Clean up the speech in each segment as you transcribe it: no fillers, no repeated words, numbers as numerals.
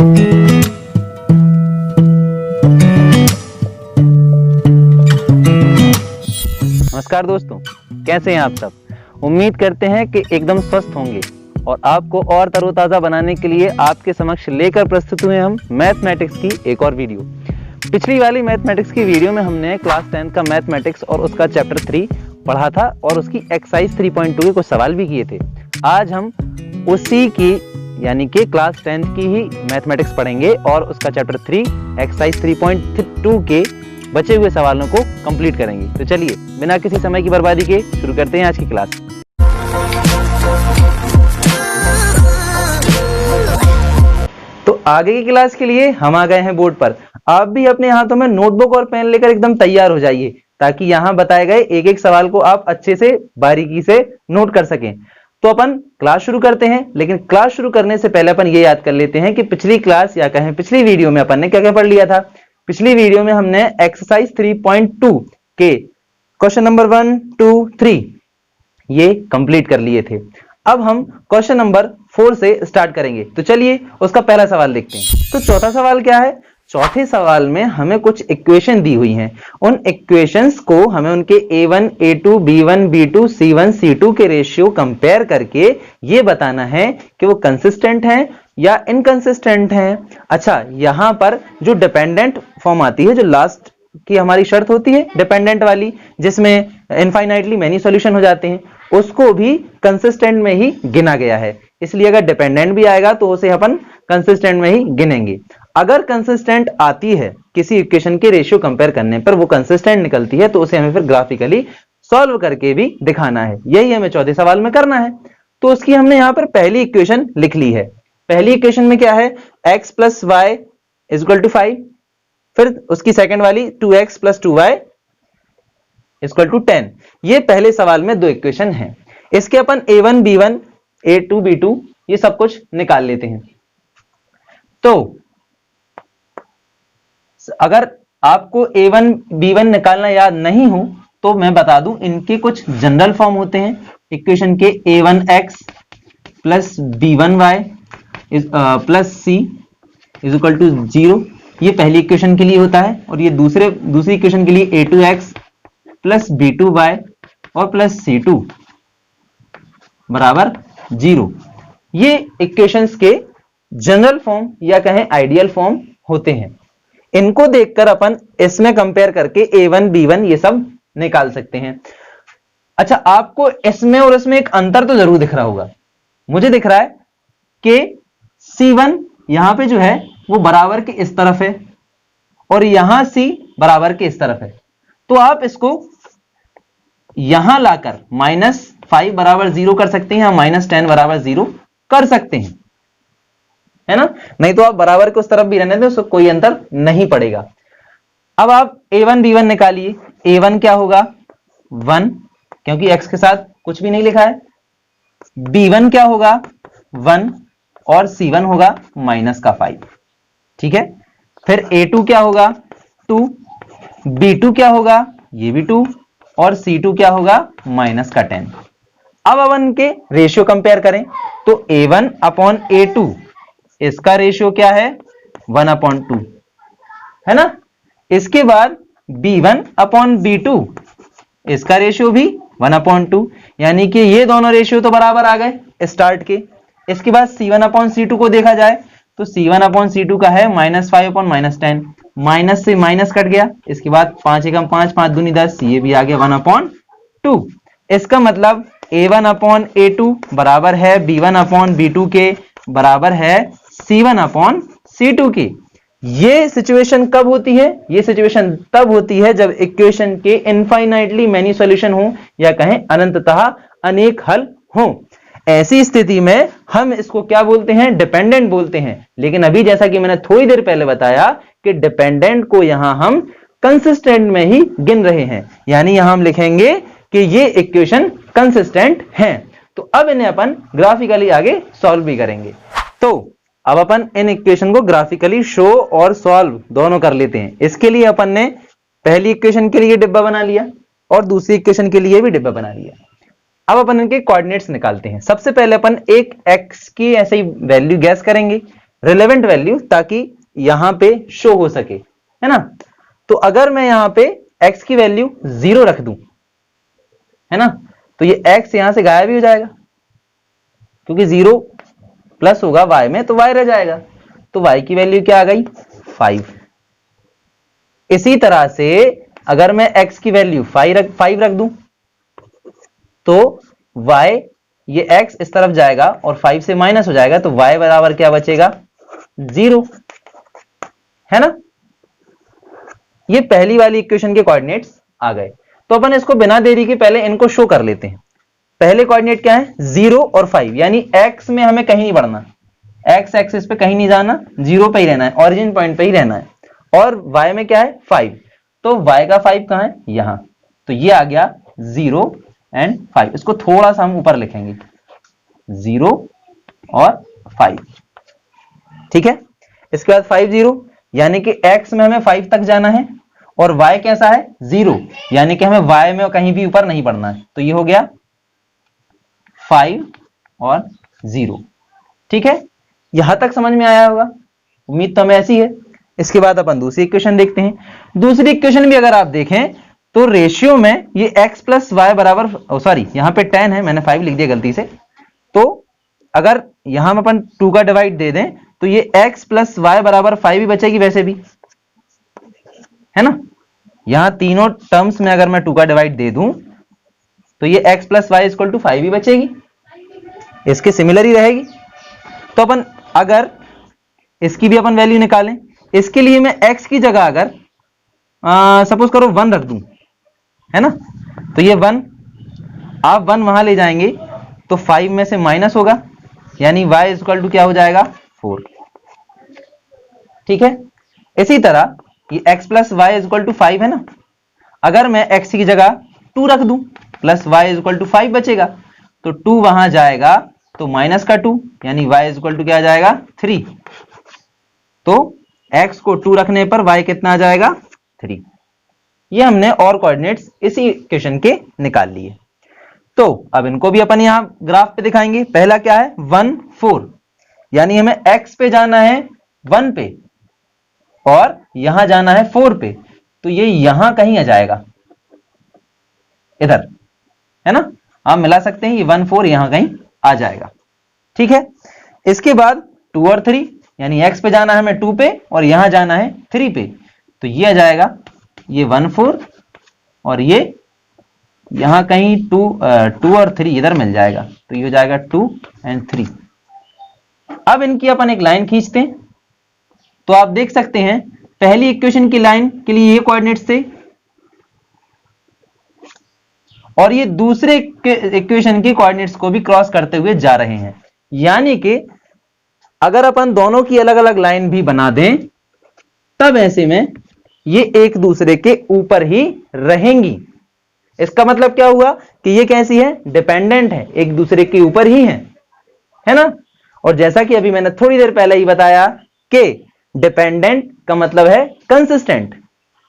नमस्कार दोस्तों, कैसे हैं आप सब। उम्मीद करते हैं कि एकदम स्वस्थ होंगे और आपको और तरोताज़ा बनाने के लिए आपके समक्ष लेकर प्रस्तुत हुए हम मैथमेटिक्स की एक और वीडियो। पिछली वाली मैथमेटिक्स की वीडियो में हमने क्लास 10 का मैथमेटिक्स और उसका चैप्टर 3 पढ़ा था और उसकी एक्सरसाइज 3.2 के कुछ सवाल भी किए थे। आज हम उसी की यानी कि क्लास 10 की ही मैथमेटिक्स पढ़ेंगे और उसका चैप्टर 3 एक्सरसाइज 3.2 के बचे हुए सवालों को कंप्लीट करेंगे। तो चलिए बिना किसी समय की बर्बादी के शुरू करते हैं आज की क्लास। तो आगे की क्लास के लिए हम आ गए हैं बोर्ड पर। आप भी अपने हाथों में नोटबुक और पेन लेकर एकदम तैयार हो जाइए ताकि यहां बताए गए एक एक सवाल को आप अच्छे से बारीकी से नोट कर सकें। तो अपन क्लास शुरू करते हैं, लेकिन क्लास शुरू करने से पहले अपन ये याद कर लेते हैं कि पिछली क्लास या कहें पिछली वीडियो में अपन ने क्या क्या पढ़ लिया था। पिछली वीडियो में हमने एक्सरसाइज 3.2 के क्वेश्चन नंबर 1, 2, 3 ये कंप्लीट कर लिए थे। अब हम क्वेश्चन नंबर 4 से स्टार्ट करेंगे। तो चलिए उसका पहला सवाल देखते हैं। तो चौथा सवाल क्या है? चौथे सवाल में हमें कुछ इक्वेशन दी हुई हैं। उन इक्वेशंस को हमें उनके a1, a2, b1, b2, c1, c2 के रेशियो कंपेयर करके ये बताना है कि वो कंसिस्टेंट हैं या इनकंसिस्टेंट हैं। अच्छा, यहां पर जो डिपेंडेंट फॉर्म आती है, जो लास्ट की हमारी शर्त होती है डिपेंडेंट वाली, जिसमें इनफाइनाइटली मेनी सॉल्यूशन हो जाते हैं, उसको भी कंसिस्टेंट में ही गिना गया है। इसलिए अगर डिपेंडेंट भी आएगा तो उसे अपन कंसिस्टेंट में ही गिनेंगे। अगर कंसिस्टेंट आती है किसी इक्वेशन के रेशियो कंपेयर करने पर, वो कंसिस्टेंट निकलती है, तो उसे हमें फिर ग्राफिकली सॉल्व करके भी दिखाना है। यही हमें चौथे सवाल में करना है। तो उसकी हमने यहां पर पहली इक्वेशन लिख ली है। पहली इक्वेशन में क्या है? x plus Y is equal to 5। फिर उसकी सेकंड वाली 2x plus 2y equal to 10। ये पहले सवाल में दो इक्वेशन हैं। इसके अपन a1, b1, a2, b2 ये सब कुछ निकाल लेते हैं। तो अगर आपको a1, b1 निकालना याद नहीं हो तो मैं बता दूं, इनके कुछ जनरल फॉर्म होते हैं इक्वेशन के। a1x plus b1y plus c is equal to 0। ये पहली इक्वेशन के लिए होता है। और ये दूसरी इक्वेशन के लिए a2x प्लस b2y और प्लस c2 बराबर 0। ये इक्वेशंस के जनरल फॉर्म या कहें आइडियल फॉर्म होते हैं। इनको देखकर अपन इसमें कंपेयर करके a1, b1 ये सब निकाल सकते हैं। अच्छा, आपको इसमें और इसमें एक अंतर तो जरूर दिख रहा होगा। मुझे दिख रहा है कि c1 यहां पे जो है वो बराबर के इस तरफ है और यहां c बराबर के इस तरफ है। तो आप इसको यहां लाकर -5 बराबर 0 कर सकते हैं या -10 बराबर 0 कर सकते हैं, है ना। नहीं तो आप बराबर के उस तरफ भी रहने दें, उसको कोई अंतर नहीं पड़ेगा। अब आप a1, b1 निकालिए। a1 क्या होगा? 1, क्योंकि x के साथ कुछ भी नहीं लिखा है। b1 क्या होगा? 1 और c1 होगा -5। ठीक है। फिर a2 क्या होगा? 2। b2 क्या होगा? ये भी 2 और c2 क्या होगा? -10। अब अपन के रेशियो कंपेयर करें तो a1 अपॉन a2 इसका रेशियो क्या है? 1/2, है ना। इसके बाद b1 अपॉन b2 इसका रेशियो भी 1/2, यानी कि ये दोनों रेशियो तो बराबर आ गए स्टार्ट के। इसके बाद c1 अपॉन c2 को देखा जाए तो c1 अपॉन c2 का है -5 अपॉन -10। माइनस से माइनस कट गया। इसके बाद 5 एकम 5, 5 दूनी 10, ये भी आ गया 1/2। इसका मतलब a1 अपॉन a2 बराबर है b1 अपॉन b2 के, बराबर है c1 अपॉन c2 की। ये सिचुएशन कब होती है? ये सिचुएशन तब होती है जब इक्वेशन के इनफाइनाइटली मेनी सॉल्यूशन हो या कहें अनंततः अनेक हल हो। ऐसी स्थिति में हम इसको क्या बोलते हैं? डिपेंडेंट बोलते हैं। लेकिन अभी जैसा कि मैंने थोड़ी देर पहले बताया कि डिपेंडेंट को यहां हम कंसिस्टेंट में ही गिन रहे हैं, यानी यहां हम लिखेंगे कि ये इक्वेशन कंसिस्टेंट हैं। तो अब इन्हें अपन ग्राफिकली आगे सॉल्व भी करेंगे। तो अब अपन इन इक्वेशन को ग्राफिकली शो और सॉल्व दोनों कर लेते हैं। इसके लिए अपन ने पहली इक्वेशन के लिए डिब्बा बना लिया और दूसरी इक्वेशन के लिए भी डिब्बा बना लिया। अब अपन इनके कोऑर्डिनेट्स निकालते हैं। सबसे पहले अपन एक x की ऐसे ही वैल्यू गैस करेंगे रिलेवेंट वैल्यू, ताकि यहां पे शो हो सके, है ना। तो अगर मैं यहां पे x की वैल्यू 0 रख दूं, है ना, तो ये x यहां से गायब ही हो जाएगा, क्योंकि 0 प्लस होगा y में तो y रह जाएगा, तो y की वैल्यू क्या आ गई 5। इसी तरह से अगर मैं x की वैल्यू 5 रख दूं, तो y, ये x इस तरफ जाएगा और 5 से माइनस हो जाएगा, तो y बराबर क्या बचेगा 0, है ना। ये पहली वाली इक्वेशन के कोऑर्डिनेट्स आ गए। तो अपन इसको बिना देरी के पहले इनको शो कर लेते हैं। पहले कोऑर्डिनेट क्या है 0 और 5, यानी x में हमें कहीं नहीं बढ़ना, x एक्सिस पे कहीं नहीं जाना, 0 पे ही रहना है, ओरिजिन पॉइंट पे ही रहना है। और y में क्या है 5, तो y का 5 कहां है यहां, तो ये आ गया 0 एंड 5। इसको थोड़ा सा हम ऊपर लिखेंगे 0 और 5, ठीक है। इसके बाद 5 0, यानी कि x में हमें 5 तक जाना है, और y कैसा है 0, यानी कि हमें y में कहीं भी ऊपर नहीं बढ़ना है, तो ये हो गया 5 और 0, ठीक है। यहां तक समझ में आया होगा, उम्मीद तो हमें ऐसी है। इसके बाद अपन दूसरी इक्वेशन देखते हैं। दूसरी इक्वेशन भी अगर आप देखें तो रेशियो में ये x प्लस वाई बराबर, सॉरी यहां पे 10 है, मैंने 5 लिख दिया गलती से, तो अगर यहां अपन 2 का डिवाइड दे दें तो ये x प्लस वाई बराबर 5 ही बचेगी वैसे भी, है ना। यहां तीनों टर्म्स में अगर मैं 2 का डिवाइड दे दूं तो ये x plus Y equal to 5 ही बचेगी, इसके सिमिलर ही रहेगी। तो अपन अगर इसकी भी अपन वैल्यू निकालें, इसके लिए मैं x की जगह अगर सपोज करो 1 रख दूं, है ना, तो ये 1, आप 1 वहां ले जाएंगे तो 5 में से माइनस होगा, यानी y इक्वल टू क्या हो जाएगा 4, ठीक है। इसी तरह ये x plus Y equal to 5 है ना, अगर मैं x की जगह 2 रख दूं प्लस y इक्वल टू 5 बचेगा, तो 2 वहां जाएगा तो माइनस का 2, यानी y इक्वल टू क्या आ जाएगा 3, तो x को 2 रखने पर y कितना आ जाएगा 3। ये हमने और कोऑर्डिनेट्स इसी इक्वेशन के निकाल लिए। तो अब इनको भी अपन यहां ग्राफ पे दिखाएंगे। पहला क्या है 1 4, यानी हमें x पे जाना है 1 पे और यहां जाना है 4 पे, तो ये यहां कहीं आ जाएगा, इधर, है ना, आप मिला सकते हैं, ये 1 4 यहां कहीं आ जाएगा, ठीक है। इसके बाद 2 और 3, यानी x पे जाना है हमें 2 पे और यहां जाना है 3 पे, तो ये आ जाएगा ये 1 4 और ये यहां कहीं 2 और 3 इधर मिल जाएगा, तो ये हो जाएगा 2 एंड 3। अब इनकी अपन एक लाइन खींचते हैं, तो आप देख सकते हैं पहली इक्वेशन की लाइन के लिए ये कोऑर्डिनेट्स थे और ये दूसरे इक्वेशन की कोऑर्डिनेट्स को भी क्रॉस करते हुए जा रहे हैं, यानी कि अगर अपन दोनों की अलग अलग लाइन भी बना दें तब ऐसे में ये एक दूसरे के ऊपर ही रहेंगी। इसका मतलब क्या हुआ कि ये कैसी है डिपेंडेंट है, एक दूसरे के ऊपर ही है ना। और जैसा कि अभी मैंने थोड़ी देर पहले ही बताया कि डिपेंडेंट का मतलब है कंसिस्टेंट,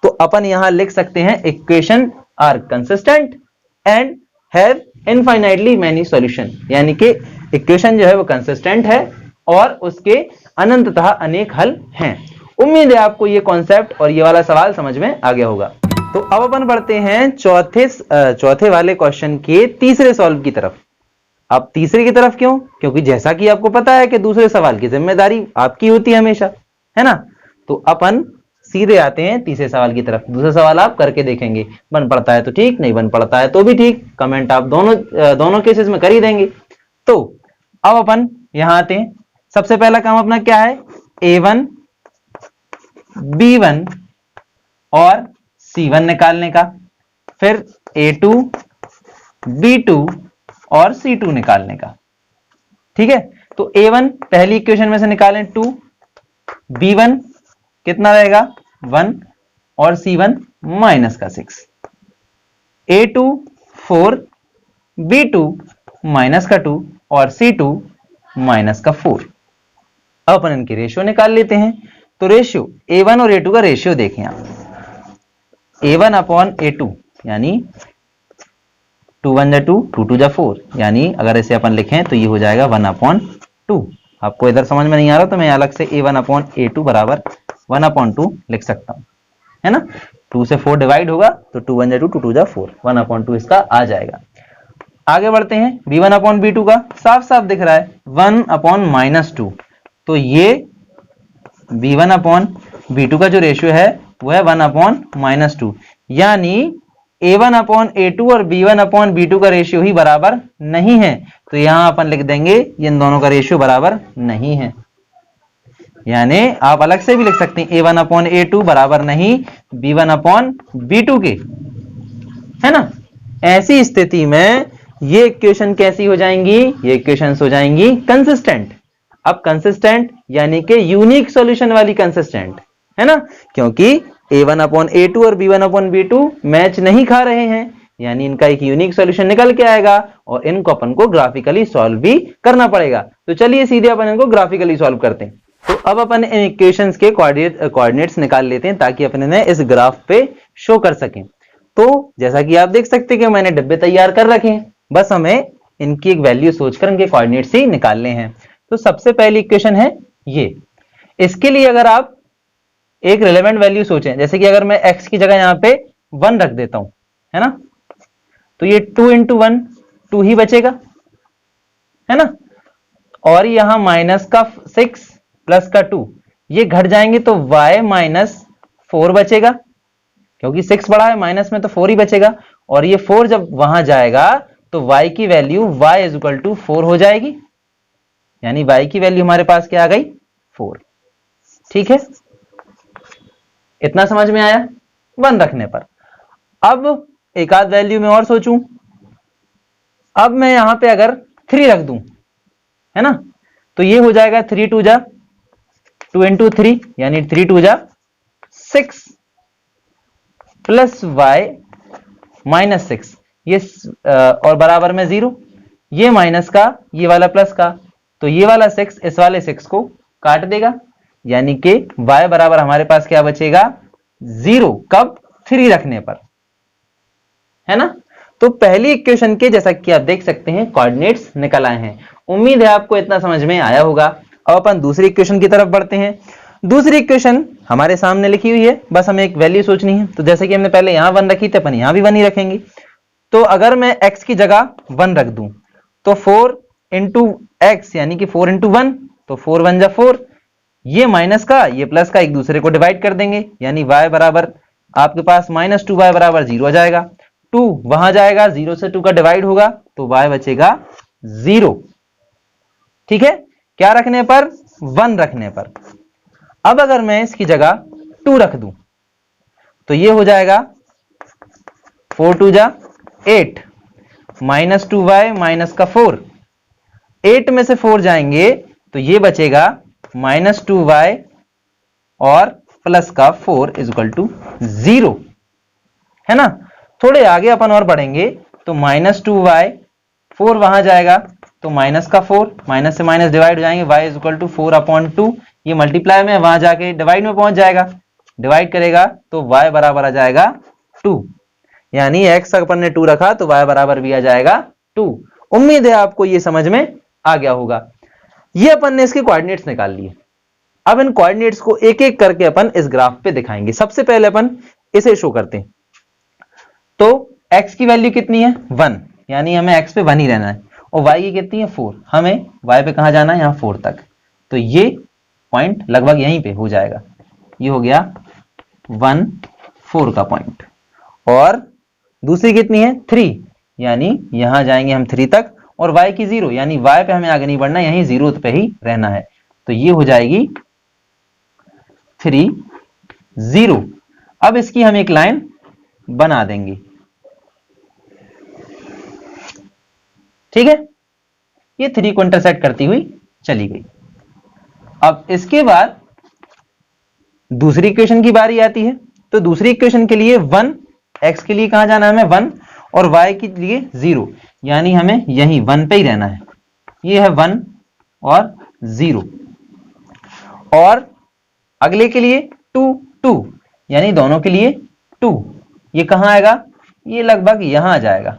तो अपन यहां लिख सकते हैं equation are consistent and have infinitely many solution, यानी कि इक्वेशन जो है वो कंसिस्टेंट है और उसके अनंततः अनेक हल हैं। उम्मीद है आपको ये कॉन्सेप्ट और ये वाला सवाल समझ में आ गया होगा। तो अब अपन बढ़ते हैं चौथे वाले क्वेश्चन के तीसरे सॉल्व की तरफ। अब तीसरे की तरफ क्यों? क्योंकि जैसा कि आपको पता है कि दूसरे सवाल की जिम्मेदारी आपकी होती है हमेशा, है ना। तो अपन सीधे आते हैं तीसरे सवाल की तरफ। दूसरा सवाल आप करके देखेंगे, बन पड़ता है तो ठीक, नहीं बन पड़ता है तो भी ठीक, कमेंट आप दोनों केसेस में कर ही देंगे। तो अब अपन यहां आते हैं। सबसे पहला काम अपना क्या है, A1 B1 और C1 निकालने का, फिर A2 B2 और C2 निकालने का, ठीक है। तो A1 पहली इक्वेशन में से निकालें 2, B1 कितना रहेगा 1 और C1 माइनस का 6, A2 4, B2 माइनस का 2 और C2 माइनस का 4। अब अपन इनकी रेशियो निकाल लेते हैं। तो रेशियो A1 और A2 का रेशियो देखें आप, A1 अपॉन A2 यानी 2 1 जा 2, 2 2 जा 4, यानी अगर इसे अपन लिखें तो ये हो जाएगा 1 अपॉन 2। आपको इधर समझ में नहीं आ रहा तो मैं अलग से a1/a2 बराबर 1/2 लिख सकता हूं, है ना। 2 से 4 डिवाइड होगा तो 2 1 जा 2, 2 2 जा 4, 1/2 इसका आ जाएगा। आगे बढ़ते हैं, b1/b2 का साफ साफ दिख रहा है 1/-2, तो ये b1/b2 का जो रेशियो है वो है 1/-2, यानी a1/a2 और b1/b2 का रेशियो ही बराबर नहीं है। तो यहां अपन लिख देंगे ये इन दोनों का रेशियो बराबर नहीं है, यानी आप अलग से भी लिख सकते हैं a1/a2 बराबर नहीं b1/b2 के, है ना। ऐसी स्थिति में ये इक्वेशन कैसी हो जाएंगी, ये इक्वेशंस हो जाएंगी कंसिस्टेंट। अब कंसिस्टेंट यानी कि यूनिक सॉल्यूशन वाली कंसिस्टेंट, है ना, क्योंकि a1/a2 और b1/b2 मैच नहीं खा रहे हैं, यानी इनका एक यूनिक सॉल्यूशन निकल के आएगा और इनको अपन को ग्राफिकली सॉल्व भी करना पड़ेगा। तो चलिए सीधे अपन इनको ग्राफिकली सॉल्व करते हैं। तो अब अपन इन इक्वेशंस के कोऑर्डिनेट्स निकाल लेते हैं ताकि अपन इन्हें इस ग्राफ पे शो कर सकें। तो जैसा कि आप देख सकते हैं कि मैंने डब्बे तैयार कर रखे हैं, बस हमें इनकी एक वैल्यू सोचकर इनके कोऑर्डिनेट्स ही निकालने हैं। तो सबसे पहली इक्वेशन है ये, इसके लिए अगर आप एक रिलेवेंट वैल्यू सोचें, जैसे कि अगर मैं x की जगह यहां पे 1 रख देता हूं, है ना, तो ये 2 × 1 2 ही बचेगा, है ना, और यहां माइनस का 6 प्लस का 2 ये घट जाएंगे तो y - 4 बचेगा, क्योंकि 6 बड़ा है माइनस में तो 4 ही बचेगा, और ये 4 जब वहां जाएगा तो y की वैल्यू y = 4 हो जाएगी, यानी y की वैल्यू हमारे पास क्या आ गई 4। ठीक है, इतना समझ में आया 1 रखने पर। अब एक आध वैल्यू में और सोचूं, अब मैं यहां पे अगर 3 रख दूं, है ना, तो ये हो जाएगा 3 2 जा 2 × 3 यानी 3 2 जा 6 प्लस y -6 ये और बराबर में 0, ये माइनस का ये वाला प्लस का, तो ये वाला 6 इस वाले 6 को काट देगा, यानी कि y बराबर हमारे पास क्या बचेगा 0, कब 3 रखने पर, है ना। तो पहली इक्वेशन के जैसा कि आप देख सकते हैं कोऑर्डिनेट्स निकल आए हैं। उम्मीद है आपको इतना समझ में आया होगा। अब अपन दूसरी इक्वेशन की तरफ बढ़ते हैं। दूसरी इक्वेशन हमारे सामने लिखी हुई है, बस हमें एक वैल्यू सोचनी है। तो जैसे कि हमने पहले यहां 1 रखी थी, अपन यहां भी 1 ही रखेंगे। तो अगर मैं x की जगह 1 रख दूं तो 4 × x यानी कि 4 × 1, तो 4 1 जा 4, ये माइनस का ये प्लस का एक दूसरे को डिवाइड कर देंगे, यानी y बराबर आपके पास -2y बराबर 0 आ जाएगा। 2 वहां जाएगा, 0 से 2 का डिवाइड होगा तो y बचेगा 0। ठीक है, क्या रखने पर 1 रखने पर। अब अगर मैं इसकी जगह 2 रख दूं तो ये हो जाएगा 4 2 जा 8 -2y माइनस का 4, 8 में से 4 जाएंगे तो ये बचेगा -2y और प्लस का 4 = 0, है ना। थोड़े आगे अपन और बढ़ेंगे तो -2y 4 वहां जाएगा तो माइनस का 4, माइनस से माइनस डिवाइड हो जाएंगे, y = 4/2, ये मल्टीप्लाई में वहां जाके डिवाइड में पहुंच जाएगा, डिवाइड करेगा तो y बराबर आ जाएगा 2, यानी x अपन ने 2 रखा तो y बराबर भी आ जाएगा 2। उम्मीद है आपको ये समझ में आ गया होगा। ये अपन ने इसके कोऑर्डिनेट्स निकाल लिए। अब इन कोऑर्डिनेट्स को एक एक करके अपन इस ग्राफ पे दिखाएंगे। सबसे पहले अपन इसे शो करते हैं। तो x की वैल्यू कितनी है 1, यानी हमें x पे 1 ही रहना है, और y की कितनी है 4, हमें y पे कहां जाना है यहां 4 तक, तो ये पॉइंट लगभग यहीं पे हो जाएगा। ये हो गया 1 4 का पॉइंट, और दूसरी कितनी है 3, यानी यहां जाएंगे हम 3 तक, और y की 0, यानी y पे हमें आगे नहीं बढ़ना, यहीं 0 पे ही रहना है, तो ये हो जाएगी 3 0। अब इसकी हम एक लाइन बना देंगे। ठीक है, ये 3 को इंटरसेक्ट करती हुई चली गई। अब इसके बाद दूसरी इक्वेशन की बारी आती है। तो दूसरी इक्वेशन के लिए 1, x के लिए कहां जाना है हमें 1, और y के लिए 0, यानी हमें यहीं 1 पे ही रहना है। ये है 1 और 0, और अगले के लिए 2 2, यानी दोनों के लिए 2, ये कहां आएगा, ये लगभग यहां आ जाएगा,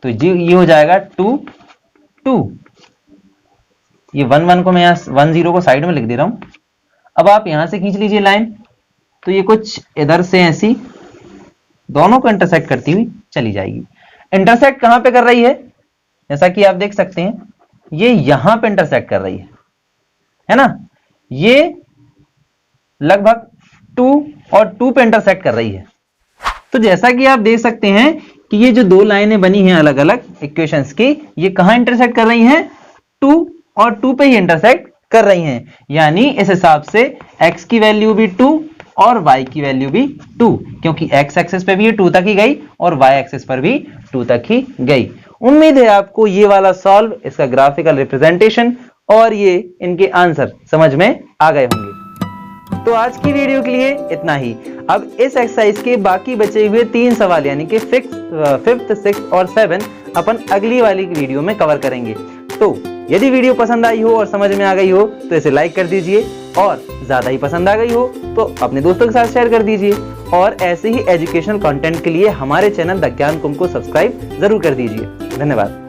तो ये हो जाएगा 2 2, ये 1 1 को मैं यहाँ 1 0 को साइड में लिख दे रहा हूं। अब आप यहां से खींच लीजिए लाइन, तो ये कुछ इधर से ऐसी दोनों को इंटरसेक्ट करती हुई चली जाएगी। इंटरसेक्ट कहां पे कर रही है, जैसा कि आप देख सकते हैं ये यहां पे इंटरसेक्ट कर रही है ना। ये लगभग 2 और 2 पे इंटरसेक्ट कर रही है। तो जैसा कि आप देख सकते हैं कि ये जो दो लाइनें बनी हैं अलग अलग इक्वेशंस की, ये कहां इंटरसेक्ट कर रही हैं, 2 और 2 पे ही इंटरसेक्ट कर रही हैं। यानी इस हिसाब से x की वैल्यू भी 2 और y की वैल्यू भी 2, क्योंकि x एक्सिस पे भी ये 2 तक ही गई और y एक्सिस पर भी 2 तक ही गई। उम्मीद है आपको ये वाला सॉल्व, इसका ग्राफिकल रिप्रेजेंटेशन और ये इनके आंसर समझ में आ गए होंगे। तो आज की वीडियो के लिए इतना ही। अब इस एक्सरसाइज के बाकी बचे हुए 3 सवाल यानी कि 5th, 6th और 7 अपन अगली वाली वीडियो में कवर करेंगे। तो यदि वीडियो पसंद आई हो और समझ में आ गई हो तो इसे लाइक कर दीजिए, और ज्यादा ही पसंद आ गई हो तो अपने दोस्तों के साथ शेयर कर दीजिए। और ऐसे ही एजुकेशनल कंटेंट के लिए हमारे चैनल द ज्ञान कुंभ को सब्सक्राइब जरूर कर दीजिए। धन्यवाद।